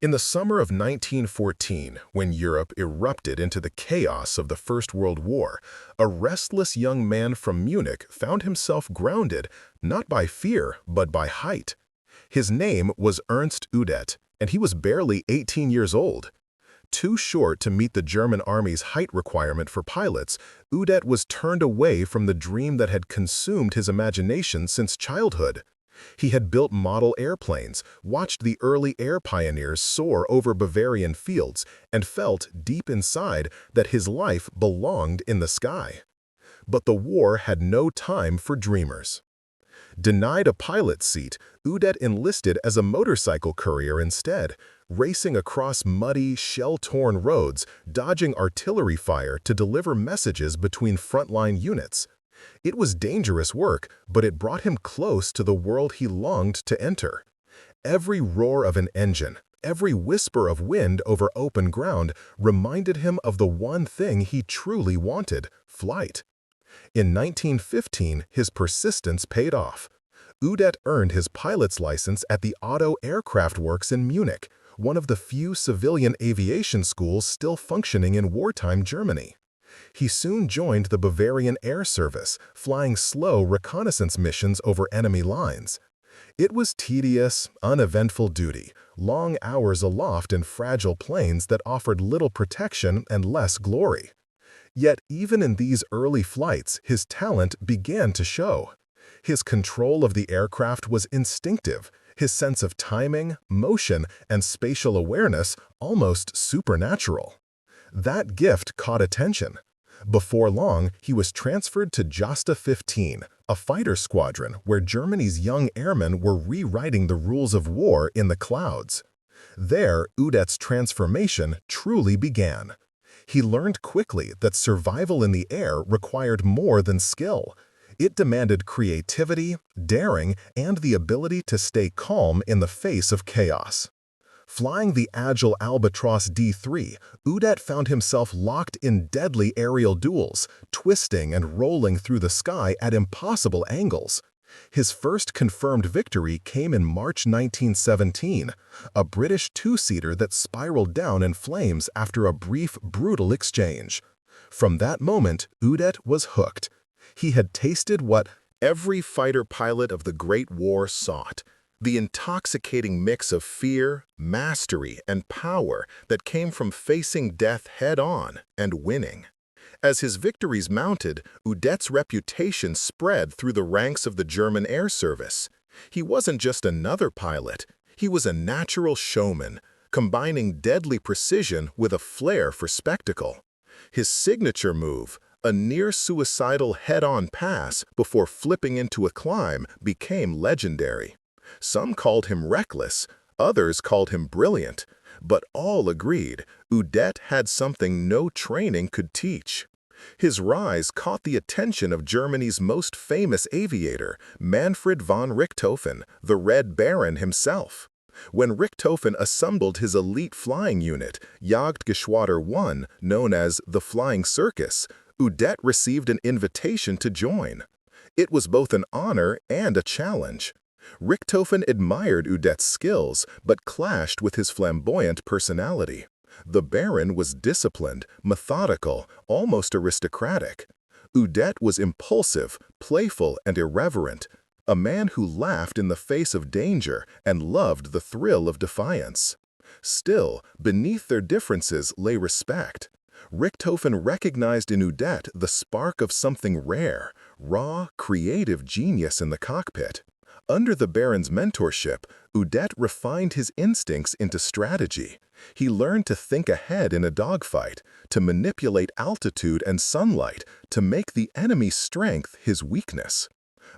In the summer of 1914, when Europe erupted into the chaos of the First World War, a restless young man from Munich found himself grounded not by fear but by height. His name was Ernst Udet, and he was barely 18 years old. Too short to meet the German army's height requirement for pilots, Udet was turned away from the dream that had consumed his imagination since childhood. He had built model airplanes, watched the early air pioneers soar over Bavarian fields, and felt, deep inside, that his life belonged in the sky. But the war had no time for dreamers. Denied a pilot's seat, Udet enlisted as a motorcycle courier instead, racing across muddy, shell-torn roads, dodging artillery fire to deliver messages between frontline units. It was dangerous work, but it brought him close to the world he longed to enter. Every roar of an engine, every whisper of wind over open ground reminded him of the one thing he truly wanted: flight. In 1915, his persistence paid off. Udet earned his pilot's license at the Otto Aircraft Works in Munich, one of the few civilian aviation schools still functioning in wartime Germany. He soon joined the Bavarian Air Service, flying slow reconnaissance missions over enemy lines. It was tedious, uneventful duty, long hours aloft in fragile planes that offered little protection and less glory. Yet even in these early flights, his talent began to show. His control of the aircraft was instinctive, his sense of timing, motion, and spatial awareness almost supernatural. That gift caught attention. Before long, he was transferred to Josta 15, a fighter squadron where Germany's young airmen were rewriting the rules of war in the clouds. There, Udet's transformation truly began. He learned quickly that survival in the air required more than skill. It demanded creativity, daring, and the ability to stay calm in the face of chaos. Flying the agile Albatros D3, Udet found himself locked in deadly aerial duels, twisting and rolling through the sky at impossible angles. His first confirmed victory came in March 1917, a British two-seater that spiraled down in flames after a brief, brutal exchange. From that moment, Udet was hooked. He had tasted what every fighter pilot of the Great War sought: the intoxicating mix of fear, mastery, and power that came from facing death head-on and winning. As his victories mounted, Udet's reputation spread through the ranks of the German Air Service. He wasn't just another pilot, he was a natural showman, combining deadly precision with a flair for spectacle. His signature move, a near-suicidal head-on pass before flipping into a climb, became legendary. Some called him reckless, others called him brilliant, but all agreed Udet had something no training could teach. His rise caught the attention of Germany's most famous aviator, Manfred von Richthofen, the Red Baron himself. When Richthofen assembled his elite flying unit, Jagdgeschwader 1, known as the Flying Circus, Udet received an invitation to join. It was both an honor and a challenge. Richthofen admired Udet's skills, but clashed with his flamboyant personality. The Baron was disciplined, methodical, almost aristocratic. Udet was impulsive, playful, and irreverent, a man who laughed in the face of danger and loved the thrill of defiance. Still, beneath their differences lay respect. Richthofen recognized in Udet the spark of something rare, raw, creative genius in the cockpit. Under the Baron's mentorship, Udet refined his instincts into strategy. He learned to think ahead in a dogfight, to manipulate altitude and sunlight, to make the enemy's strength his weakness.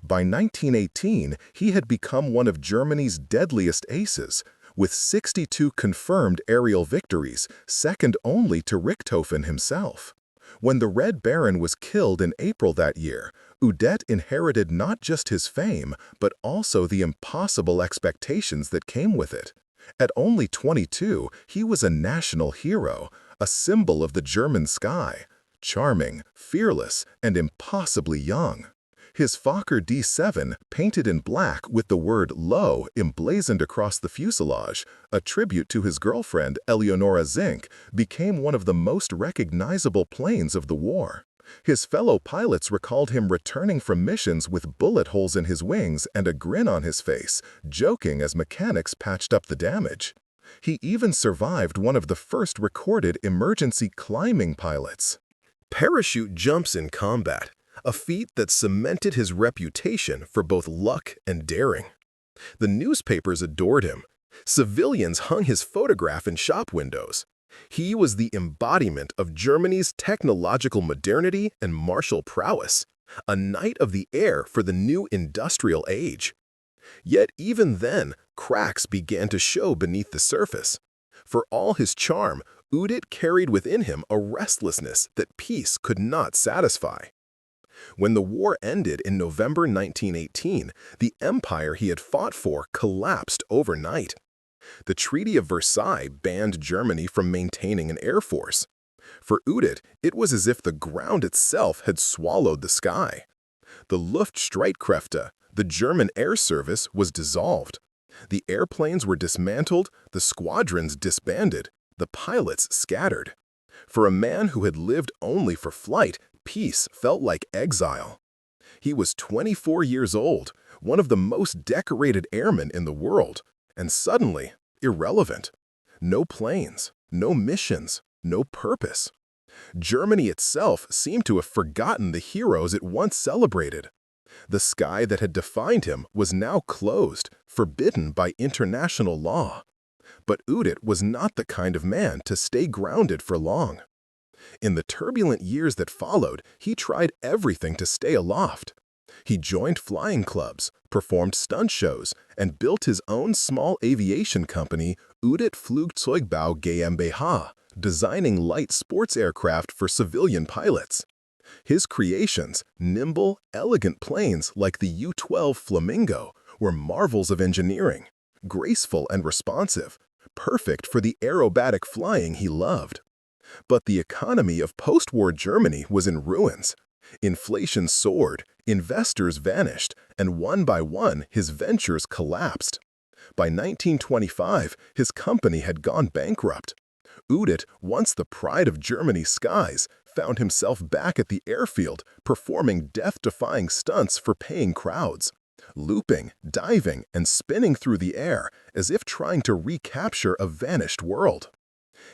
By 1918, he had become one of Germany's deadliest aces, with 62 confirmed aerial victories, second only to Richthofen himself. When the Red Baron was killed in April that year, Udet inherited not just his fame, but also the impossible expectations that came with it. At only 22, he was a national hero, a symbol of the German sky, charming, fearless, and impossibly young. His Fokker D-7, painted in black with the word "Low" emblazoned across the fuselage, a tribute to his girlfriend Eleonora Zink, became one of the most recognizable planes of the war. His fellow pilots recalled him returning from missions with bullet holes in his wings and a grin on his face, joking as mechanics patched up the damage. He even survived one of the first recorded emergency climbing pilots. Parachute jumps in combat, a feat that cemented his reputation for both luck and daring. The newspapers adored him. Civilians hung his photograph in shop windows. He was the embodiment of Germany's technological modernity and martial prowess, a knight of the air for the new industrial age. Yet even then, cracks began to show beneath the surface. For all his charm, Udet carried within him a restlessness that peace could not satisfy. When the war ended in November 1918, the empire he had fought for collapsed overnight. The Treaty of Versailles banned Germany from maintaining an air force. For Udet, it was as if the ground itself had swallowed the sky. The Luftstreitkräfte, the German air service, was dissolved. The airplanes were dismantled, the squadrons disbanded, the pilots scattered. For a man who had lived only for flight, peace felt like exile. He was 24 years old, one of the most decorated airmen in the world, and suddenly irrelevant. No planes, no missions, no purpose. Germany itself seemed to have forgotten the heroes it once celebrated. The sky that had defined him was now closed, forbidden by international law. But Udet was not the kind of man to stay grounded for long. In the turbulent years that followed, he tried everything to stay aloft. He joined flying clubs, performed stunt shows, and built his own small aviation company, Udet Flugzeugbau GmbH, designing light sports aircraft for civilian pilots. His creations, nimble, elegant planes like the U-12 Flamingo, were marvels of engineering, graceful and responsive, perfect for the aerobatic flying he loved. But the economy of post-war Germany was in ruins. Inflation soared, investors vanished, and one by one his ventures collapsed. By 1925, his company had gone bankrupt. Udet, once the pride of Germany's skies, found himself back at the airfield performing death-defying stunts for paying crowds, looping, diving, and spinning through the air as if trying to recapture a vanished world.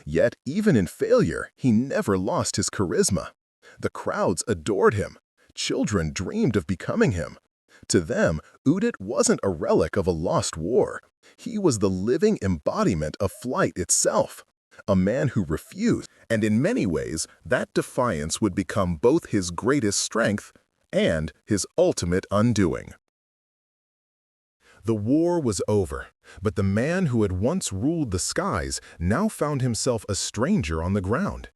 Yet, even in failure, he never lost his charisma. The crowds adored him. Children dreamed of becoming him. To them, Udet wasn't a relic of a lost war. He was the living embodiment of flight itself, a man who refused, and in many ways, that defiance would become both his greatest strength and his ultimate undoing. The war was over, but the man who had once ruled the skies now found himself a stranger on the ground.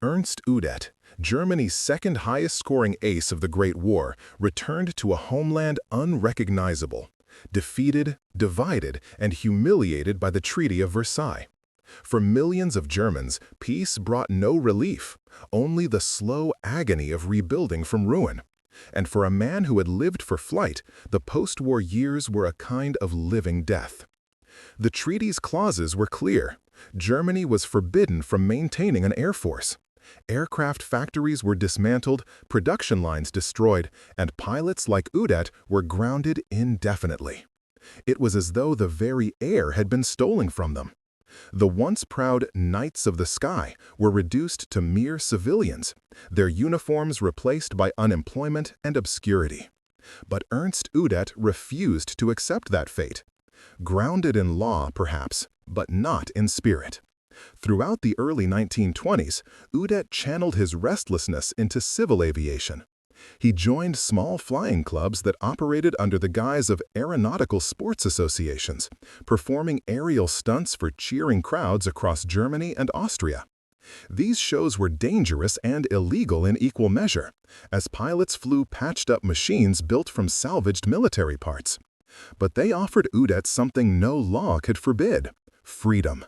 Ernst Udet, Germany's second highest-scoring ace of the Great War, returned to a homeland unrecognizable, defeated, divided, and humiliated by the Treaty of Versailles. For millions of Germans, peace brought no relief, only the slow agony of rebuilding from ruin. And for a man who had lived for flight, the post-war years were a kind of living death. The treaty's clauses were clear. Germany was forbidden from maintaining an air force. Aircraft factories were dismantled, production lines destroyed, and pilots like Udet were grounded indefinitely. It was as though the very air had been stolen from them. The once proud Knights of the Sky were reduced to mere civilians, their uniforms replaced by unemployment and obscurity. But Ernst Udet refused to accept that fate. Grounded in law, perhaps, but not in spirit. Throughout the early 1920s, Udet channeled his restlessness into civil aviation. He joined small flying clubs that operated under the guise of aeronautical sports associations, performing aerial stunts for cheering crowds across Germany and Austria. These shows were dangerous and illegal in equal measure, as pilots flew patched-up machines built from salvaged military parts. But they offered Udet something no law could forbid: freedom.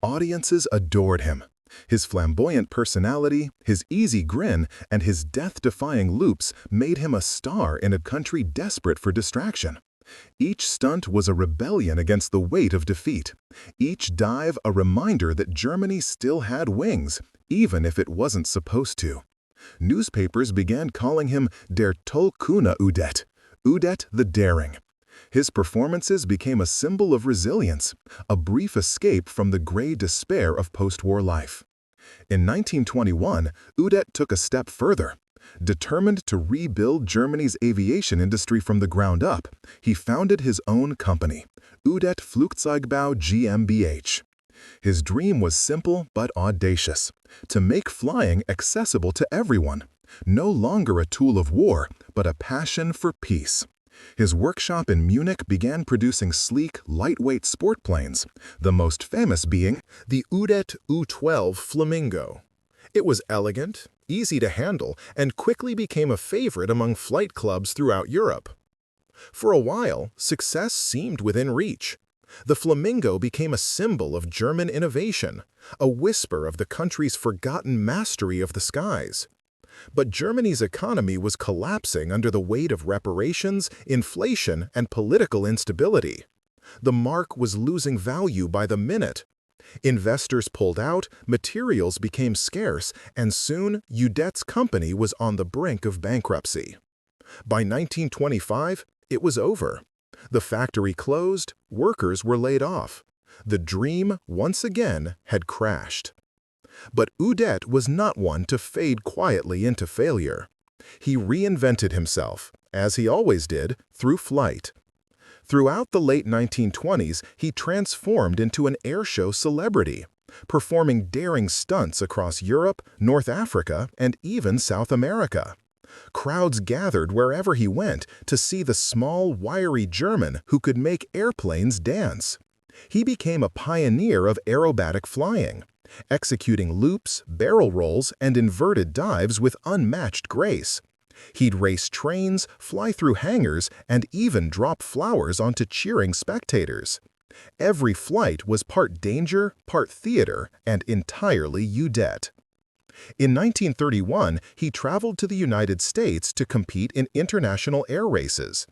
Audiences adored him. His flamboyant personality, his easy grin, and his death-defying loops made him a star in a country desperate for distraction. Each stunt was a rebellion against the weight of defeat. Each dive a reminder that Germany still had wings, even if it wasn't supposed to. Newspapers began calling him Der tollkühne Udet, Udet the Daring. His performances became a symbol of resilience, a brief escape from the gray despair of post-war life. In 1921, Udet took a step further. Determined to rebuild Germany's aviation industry from the ground up, he founded his own company, Udet Flugzeugbau GmbH. His dream was simple but audacious: to make flying accessible to everyone, no longer a tool of war, but a passion for peace. His workshop in Munich began producing sleek, lightweight sport planes, the most famous being the Udet U-12 Flamingo. It was elegant, easy to handle, and quickly became a favorite among flight clubs throughout Europe. For a while, success seemed within reach. The Flamingo became a symbol of German innovation, a whisper of the country's forgotten mastery of the skies. But Germany's economy was collapsing under the weight of reparations, inflation, and political instability. The mark was losing value by the minute. Investors pulled out, materials became scarce, and soon Udet's company was on the brink of bankruptcy. By 1925, it was over. The factory closed, workers were laid off. The dream, once again, had crashed. But Udet was not one to fade quietly into failure. He reinvented himself, as he always did, through flight. Throughout the late 1920s, he transformed into an airshow celebrity, performing daring stunts across Europe, North Africa, and even South America. Crowds gathered wherever he went to see the small, wiry German who could make airplanes dance. He became a pioneer of aerobatic flying, executing loops, barrel rolls, and inverted dives with unmatched grace. He'd race trains, fly through hangars, and even drop flowers onto cheering spectators. Every flight was part danger, part theater, and entirely Udet. In 1931, he traveled to the United States to compete in international air races.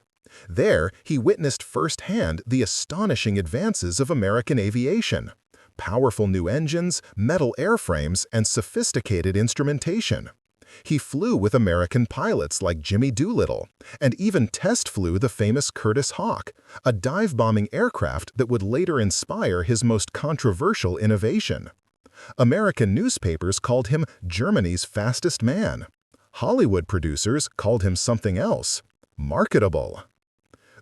There, he witnessed firsthand the astonishing advances of American aviation: powerful new engines, metal airframes, and sophisticated instrumentation. He flew with American pilots like Jimmy Doolittle, and even test flew the famous Curtiss Hawk, a dive-bombing aircraft that would later inspire his most controversial innovation. American newspapers called him Germany's fastest man. Hollywood producers called him something else: marketable.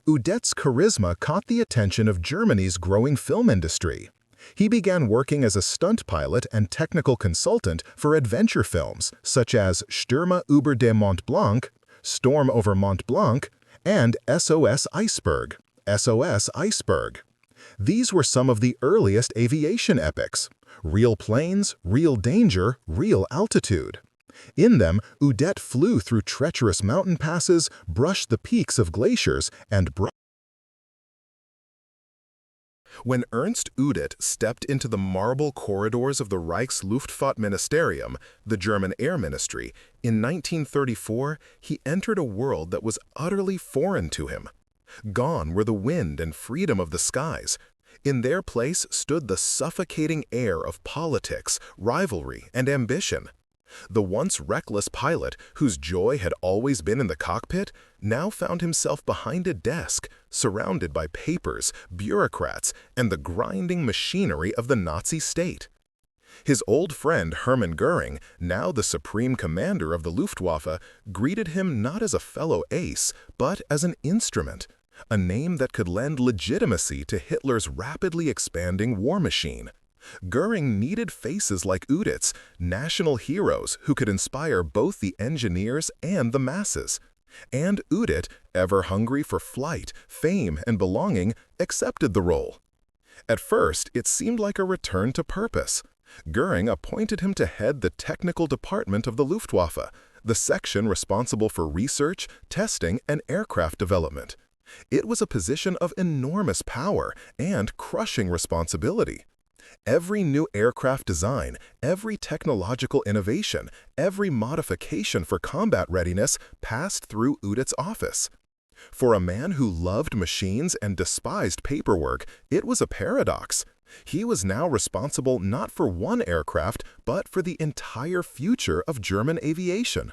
Udet's charisma caught the attention of Germany's growing film industry. He began working as a stunt pilot and technical consultant for adventure films such as Stürme über den Mont Blanc, Storm over Mont Blanc, and SOS Iceberg, SOS Iceberg. These were some of the earliest aviation epics: real planes, real danger, real altitude. In them, Udet flew through treacherous mountain passes, brushed the peaks of glaciers, and When Ernst Udet stepped into the marble corridors of the Reich's Luftwaffe Ministerium, the German Air Ministry, in 1934, he entered a world that was utterly foreign to him. Gone were the wind and freedom of the skies. In their place stood the suffocating air of politics, rivalry, and ambition. The once reckless pilot, whose joy had always been in the cockpit, now found himself behind a desk, surrounded by papers, bureaucrats, and the grinding machinery of the Nazi state. His old friend Hermann Göring, now the supreme commander of the Luftwaffe, greeted him not as a fellow ace, but as an instrument, a name that could lend legitimacy to Hitler's rapidly expanding war machine. Göring needed faces like Udet's, national heroes who could inspire both the engineers and the masses. And Udet, ever hungry for flight, fame, and belonging, accepted the role. At first, it seemed like a return to purpose. Göring appointed him to head the technical department of the Luftwaffe, the section responsible for research, testing, and aircraft development. It was a position of enormous power and crushing responsibility. Every new aircraft design, every technological innovation, every modification for combat readiness passed through Udet's office. For a man who loved machines and despised paperwork, it was a paradox. He was now responsible not for one aircraft, but for the entire future of German aviation.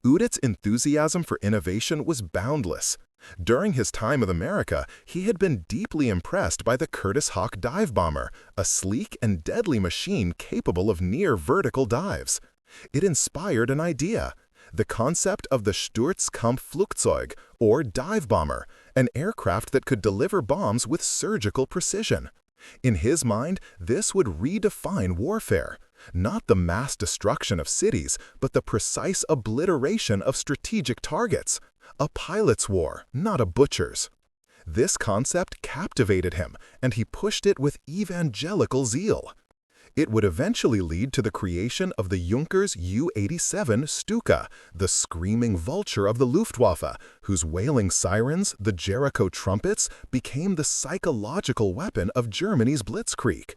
Udet's enthusiasm for innovation was boundless. During his time with America, he had been deeply impressed by the Curtiss Hawk dive bomber, a sleek and deadly machine capable of near-vertical dives. It inspired an idea: the concept of the Sturzkampfflugzeug, or dive bomber, an aircraft that could deliver bombs with surgical precision. In his mind, this would redefine warfare. Not the mass destruction of cities, but the precise obliteration of strategic targets. A pilot's war, not a butcher's. This concept captivated him, and he pushed it with evangelical zeal. It would eventually lead to the creation of the Junkers U-87 Stuka, the screaming vulture of the Luftwaffe, whose wailing sirens, the Jericho trumpets, became the psychological weapon of Germany's blitzkrieg.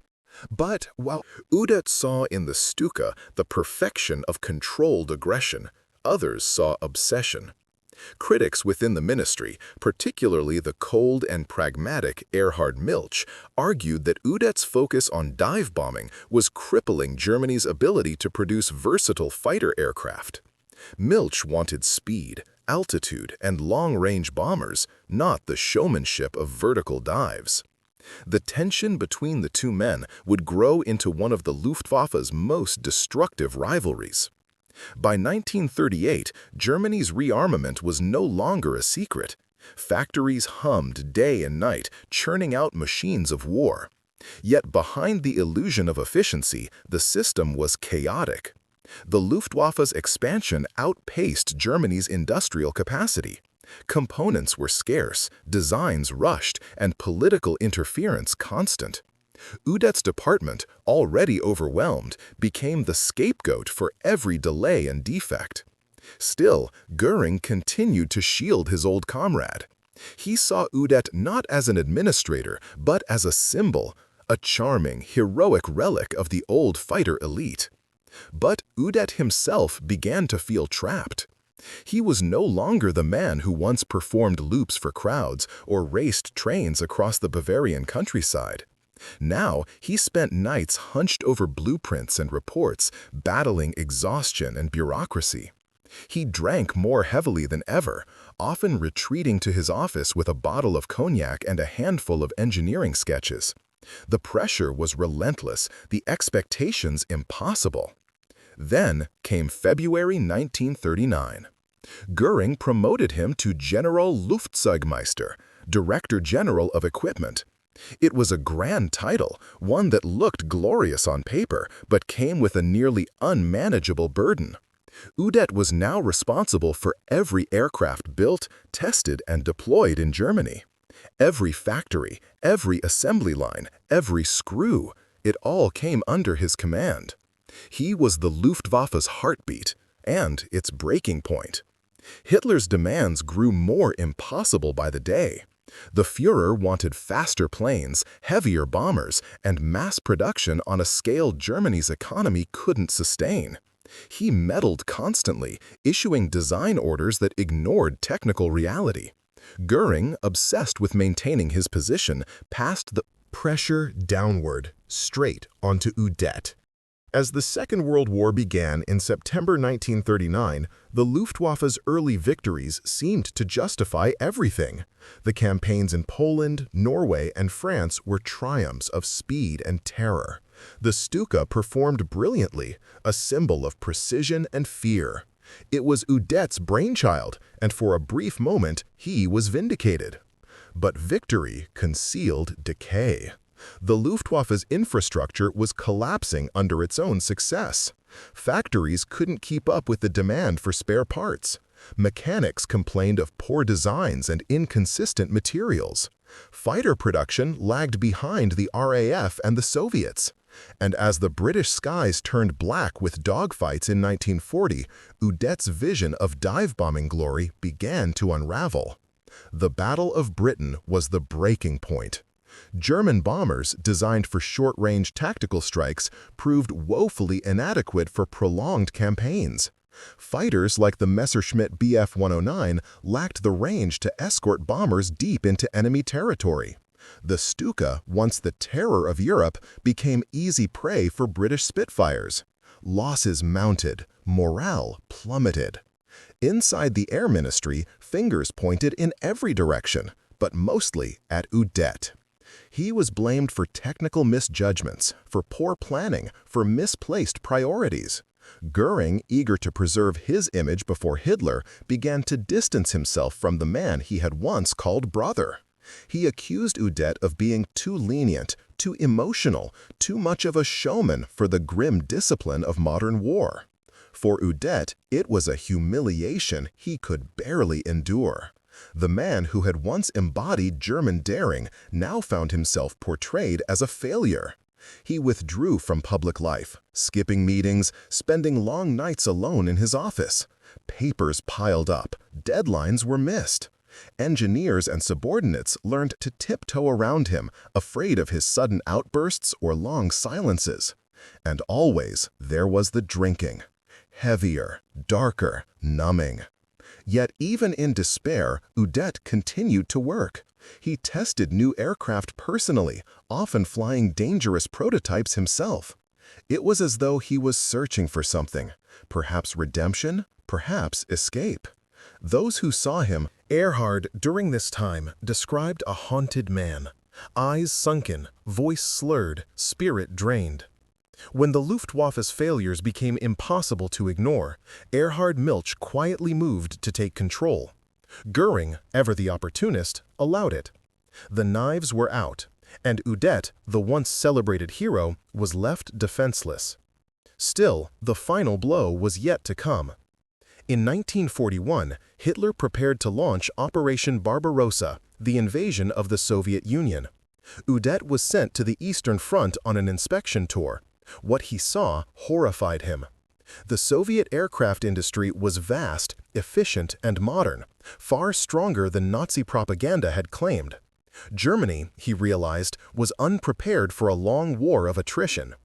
But while Udet saw in the Stuka the perfection of controlled aggression, others saw obsession. Critics within the ministry, particularly the cold and pragmatic Erhard Milch, argued that Udet's focus on dive bombing was crippling Germany's ability to produce versatile fighter aircraft. Milch wanted speed, altitude, and long-range bombers, not the showmanship of vertical dives. The tension between the two men would grow into one of the Luftwaffe's most destructive rivalries. By 1938, Germany's rearmament was no longer a secret. Factories hummed day and night, churning out machines of war. Yet behind the illusion of efficiency, the system was chaotic. The Luftwaffe's expansion outpaced Germany's industrial capacity. Components were scarce, designs rushed, and political interference constant. Udet's department, already overwhelmed, became the scapegoat for every delay and defect. Still, Göring continued to shield his old comrade. He saw Udet not as an administrator, but as a symbol, a charming, heroic relic of the old fighter elite. But Udet himself began to feel trapped. He was no longer the man who once performed loops for crowds or raced trains across the Bavarian countryside. Now, he spent nights hunched over blueprints and reports, battling exhaustion and bureaucracy. He drank more heavily than ever, often retreating to his office with a bottle of cognac and a handful of engineering sketches. The pressure was relentless, the expectations impossible. Then came February 1939. Göring promoted him to General Luftzeugmeister, Director General of Equipment. It was a grand title, one that looked glorious on paper, but came with a nearly unmanageable burden. Udet was now responsible for every aircraft built, tested, and deployed in Germany. Every factory, every assembly line, every screw, it all came under his command. He was the Luftwaffe's heartbeat and its breaking point. Hitler's demands grew more impossible by the day. The Führer wanted faster planes, heavier bombers, and mass production on a scale Germany's economy couldn't sustain. He meddled constantly, issuing design orders that ignored technical reality. Göring, obsessed with maintaining his position, passed the pressure downward, straight onto Udet. As the Second World War began in September 1939, the Luftwaffe's early victories seemed to justify everything. The campaigns in Poland, Norway, and France were triumphs of speed and terror. The Stuka performed brilliantly, a symbol of precision and fear. It was Udet's brainchild, and for a brief moment, he was vindicated. But victory concealed decay. The Luftwaffe's infrastructure was collapsing under its own success. Factories couldn't keep up with the demand for spare parts. Mechanics complained of poor designs and inconsistent materials. Fighter production lagged behind the RAF and the Soviets. And as the British skies turned black with dogfights in 1940, Udet's vision of dive-bombing glory began to unravel. The Battle of Britain was the breaking point. German bombers, designed for short-range tactical strikes, proved woefully inadequate for prolonged campaigns. Fighters like the Messerschmitt Bf 109 lacked the range to escort bombers deep into enemy territory. The Stuka, once the terror of Europe, became easy prey for British Spitfires. Losses mounted, morale plummeted. Inside the Air Ministry, fingers pointed in every direction, but mostly at Udet. He was blamed for technical misjudgments, for poor planning, for misplaced priorities. Göring, eager to preserve his image before Hitler, began to distance himself from the man he had once called brother. He accused Udet of being too lenient, too emotional, too much of a showman for the grim discipline of modern war. For Udet, it was a humiliation he could barely endure. The man who had once embodied German daring now found himself portrayed as a failure. He withdrew from public life, skipping meetings, spending long nights alone in his office. Papers piled up, deadlines were missed. Engineers and subordinates learned to tiptoe around him, afraid of his sudden outbursts or long silences. And always there was the drinking. Heavier, darker, numbing. Yet even in despair, Udet continued to work. He tested new aircraft personally, often flying dangerous prototypes himself. It was as though he was searching for something, perhaps redemption, perhaps escape. Those who saw him, Erhard during this time described a haunted man, eyes sunken, voice slurred, spirit drained. When the Luftwaffe's failures became impossible to ignore, Erhard Milch quietly moved to take control. Göring, ever the opportunist, allowed it. The knives were out, and Udet, the once celebrated hero, was left defenseless. Still, the final blow was yet to come. In 1941, Hitler prepared to launch Operation Barbarossa, the invasion of the Soviet Union. Udet was sent to the Eastern Front on an inspection tour. What he saw horrified him. The Soviet aircraft industry was vast, efficient, and modern, far stronger than Nazi propaganda had claimed. Germany, he realized, was unprepared for a long war of attrition.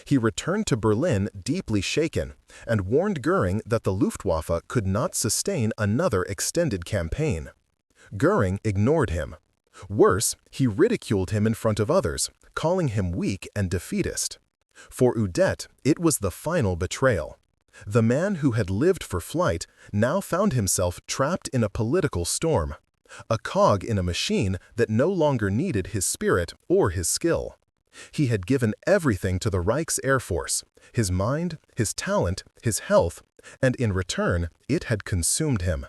He returned to Berlin deeply shaken and warned Göring that the Luftwaffe could not sustain another extended campaign. Göring ignored him. Worse, he ridiculed him in front of others, calling him weak and defeatist. For Udet, it was the final betrayal. The man who had lived for flight now found himself trapped in a political storm, a cog in a machine that no longer needed his spirit or his skill. He had given everything to the Reich's Air Force, his mind, his talent, his health, and in return, it had consumed him.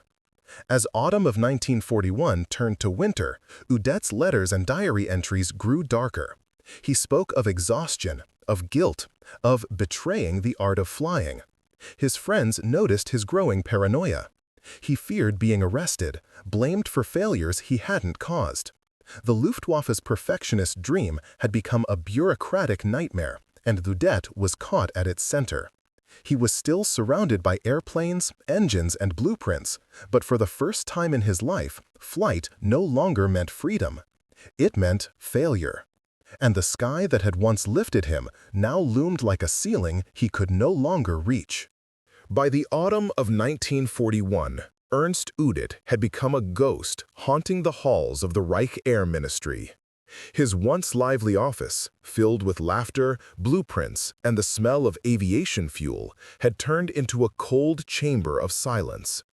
As autumn of 1941 turned to winter, Udet's letters and diary entries grew darker. He spoke of exhaustion, of guilt, of betraying the art of flying. His friends noticed his growing paranoia. He feared being arrested, blamed for failures he hadn't caused. The Luftwaffe's perfectionist dream had become a bureaucratic nightmare, and Udet was caught at its center. He was still surrounded by airplanes, engines, and blueprints, but for the first time in his life, flight no longer meant freedom. It meant failure. And the sky that had once lifted him now loomed like a ceiling he could no longer reach. By the autumn of 1941, Ernst Udet had become a ghost haunting the halls of the Reich Air Ministry. His once lively office, filled with laughter, blueprints, and the smell of aviation fuel, had turned into a cold chamber of silence.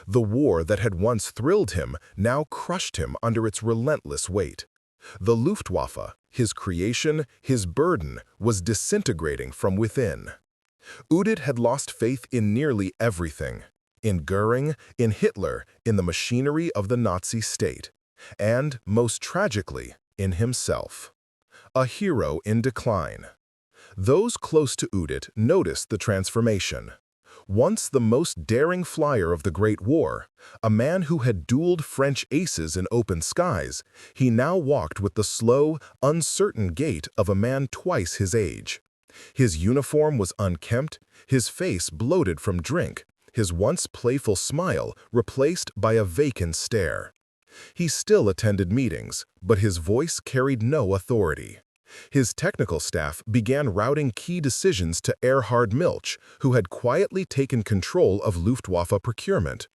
The war that had once thrilled him now crushed him under its relentless weight. The Luftwaffe, his creation, his burden, was disintegrating from within. Udet had lost faith in nearly everything. In Göring, in Hitler, in the machinery of the Nazi state, and, most tragically, in himself. A hero in decline. Those close to Udet noticed the transformation. Once the most daring flyer of the Great War, a man who had dueled French aces in open skies, he now walked with the slow, uncertain gait of a man twice his age. His uniform was unkempt, his face bloated from drink, his once playful smile replaced by a vacant stare. He still attended meetings, but his voice carried no authority. His technical staff began routing key decisions to Erhard Milch, who had quietly taken control of Luftwaffe procurement.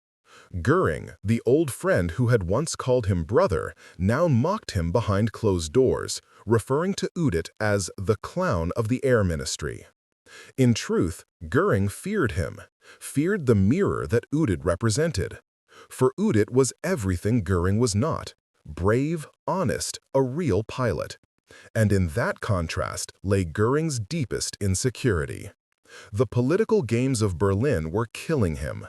Göring, the old friend who had once called him brother, now mocked him behind closed doors, referring to Udet as the clown of the Air Ministry. In truth, Göring feared him, feared the mirror that Udet represented. For Udet was everything Göring was not: brave, honest, a real pilot. And in that contrast lay Göring's deepest insecurity. The political games of Berlin were killing him.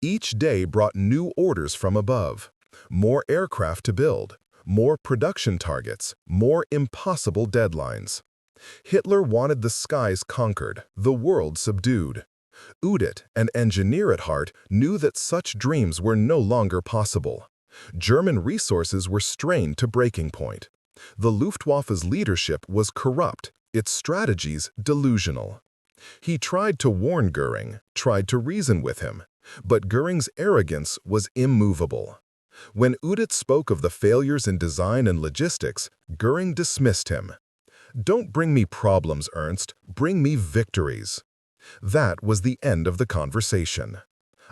Each day brought new orders from above: more aircraft to build, more production targets, more impossible deadlines. Hitler wanted the skies conquered, the world subdued. Udet, an engineer at heart, knew that such dreams were no longer possible. German resources were strained to breaking point. The Luftwaffe's leadership was corrupt, its strategies delusional. He tried to warn Göring, tried to reason with him, but Göring's arrogance was immovable. When Udet spoke of the failures in design and logistics, Göring dismissed him. "Don't bring me problems, Ernst, bring me victories." That was the end of the conversation.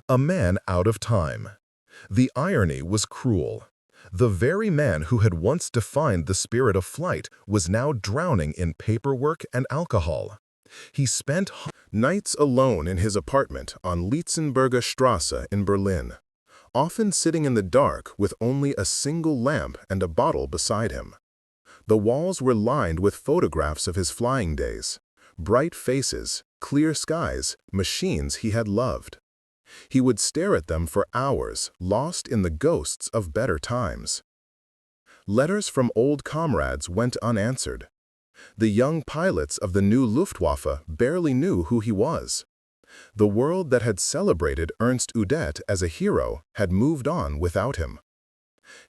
A man out of time. The irony was cruel. The very man who had once defined the spirit of flight was now drowning in paperwork and alcohol. He spent nights alone in his apartment on Lietzenberger Straße in Berlin, often sitting in the dark with only a single lamp and a bottle beside him. The walls were lined with photographs of his flying days: bright faces, clear skies, machines he had loved. He would stare at them for hours, lost in the ghosts of better times. Letters from old comrades went unanswered. The young pilots of the new Luftwaffe barely knew who he was. The world that had celebrated Ernst Udet as a hero had moved on without him.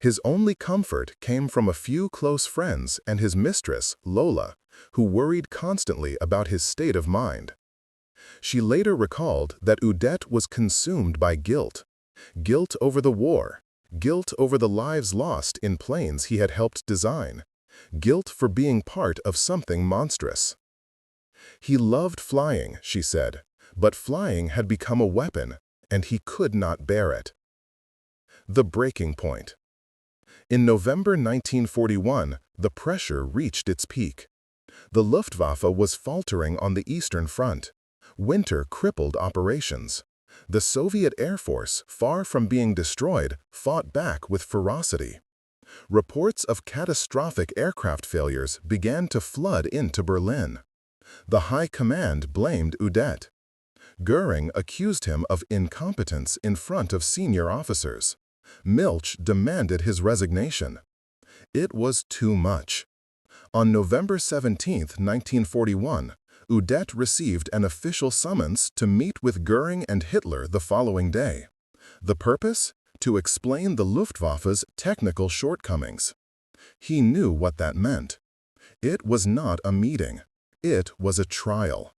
His only comfort came from a few close friends and his mistress, Lola, who worried constantly about his state of mind. She later recalled that Udet was consumed by guilt. Guilt over the war, guilt over the lives lost in planes he had helped design, guilt for being part of something monstrous. He loved flying, she said, but flying had become a weapon, and he could not bear it. The breaking point. In November 1941, the pressure reached its peak. The Luftwaffe was faltering on the Eastern Front. Winter crippled operations. The Soviet Air Force, far from being destroyed, fought back with ferocity. Reports of catastrophic aircraft failures began to flood into Berlin. The High Command blamed Udet. Göring accused him of incompetence in front of senior officers. Milch demanded his resignation. It was too much. On November 17, 1941, Udet received an official summons to meet with Göring and Hitler the following day. The purpose? To explain the Luftwaffe's technical shortcomings. He knew what that meant. It was not a meeting. It was a trial.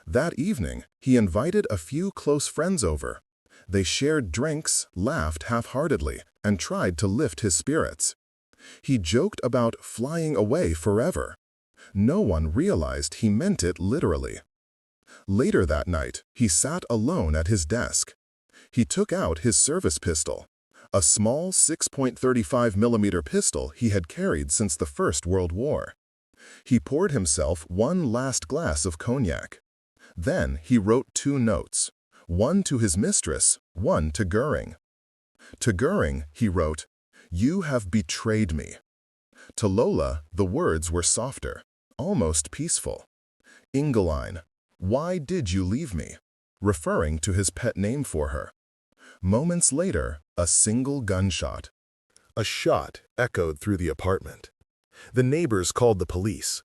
That evening, he invited a few close friends over. They shared drinks, laughed half-heartedly, and tried to lift his spirits. He joked about flying away forever. No one realized he meant it literally. Later that night, he sat alone at his desk. He took out his service pistol, a small 6.35mm pistol he had carried since the First World War. He poured himself one last glass of cognac. Then he wrote 2 notes, one to his mistress, one to Göring. To Göring, he wrote, "You have betrayed me." To Lola, the words were softer, almost peaceful. "Ingeline, why did you leave me?" referring to his pet name for her. Moments later, a single gunshot. A shot echoed through the apartment. The neighbors called the police.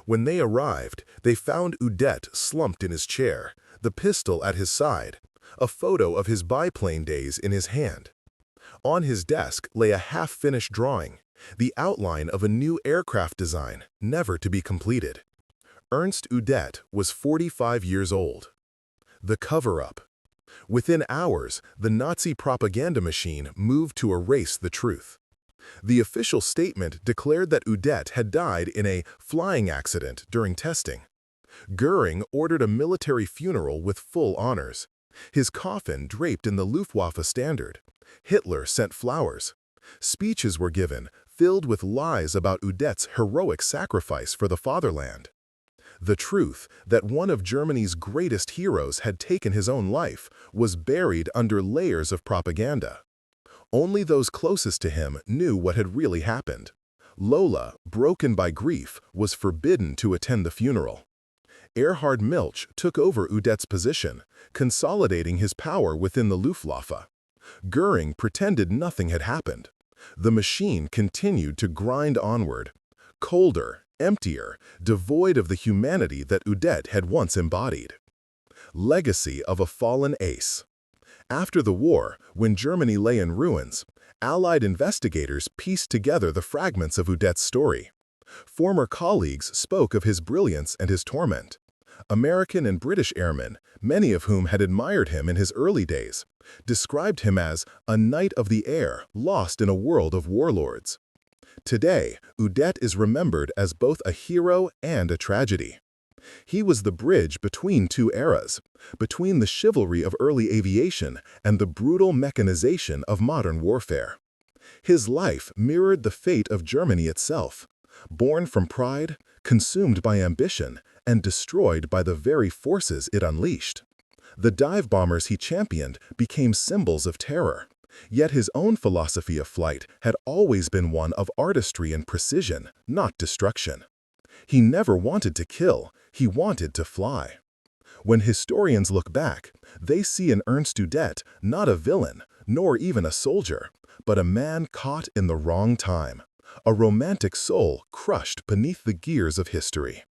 When they arrived, they found Udet slumped in his chair, the pistol at his side, a photo of his biplane days in his hand. On his desk lay a half-finished drawing, the outline of a new aircraft design, never to be completed. Ernst Udet was 45 years old. The cover-up. Within hours, the Nazi propaganda machine moved to erase the truth. The official statement declared that Udet had died in a flying accident during testing. Göring ordered a military funeral with full honors. His coffin draped in the Luftwaffe standard. Hitler sent flowers. Speeches were given, filled with lies about Udet's heroic sacrifice for the fatherland. The truth that one of Germany's greatest heroes had taken his own life was buried under layers of propaganda. Only those closest to him knew what had really happened. Lola, broken by grief, was forbidden to attend the funeral. Erhard Milch took over Udet's position, consolidating his power within the Luftwaffe. Göring pretended nothing had happened. The machine continued to grind onward, colder, emptier, devoid of the humanity that Udet had once embodied. Legacy of a fallen ace. After the war, when Germany lay in ruins, Allied investigators pieced together the fragments of Udet's story. Former colleagues spoke of his brilliance and his torment. American and British airmen, many of whom had admired him in his early days, described him as a knight of the air lost in a world of warlords. Today, Udet is remembered as both a hero and a tragedy. He was the bridge between two eras, between the chivalry of early aviation and the brutal mechanization of modern warfare. His life mirrored the fate of Germany itself, born from pride, consumed by ambition, and destroyed by the very forces it unleashed. The dive bombers he championed became symbols of terror, yet his own philosophy of flight had always been one of artistry and precision, not destruction. He never wanted to kill, he wanted to fly. When historians look back, they see in Ernst Udet not a villain, nor even a soldier, but a man caught in the wrong time, a romantic soul crushed beneath the gears of history.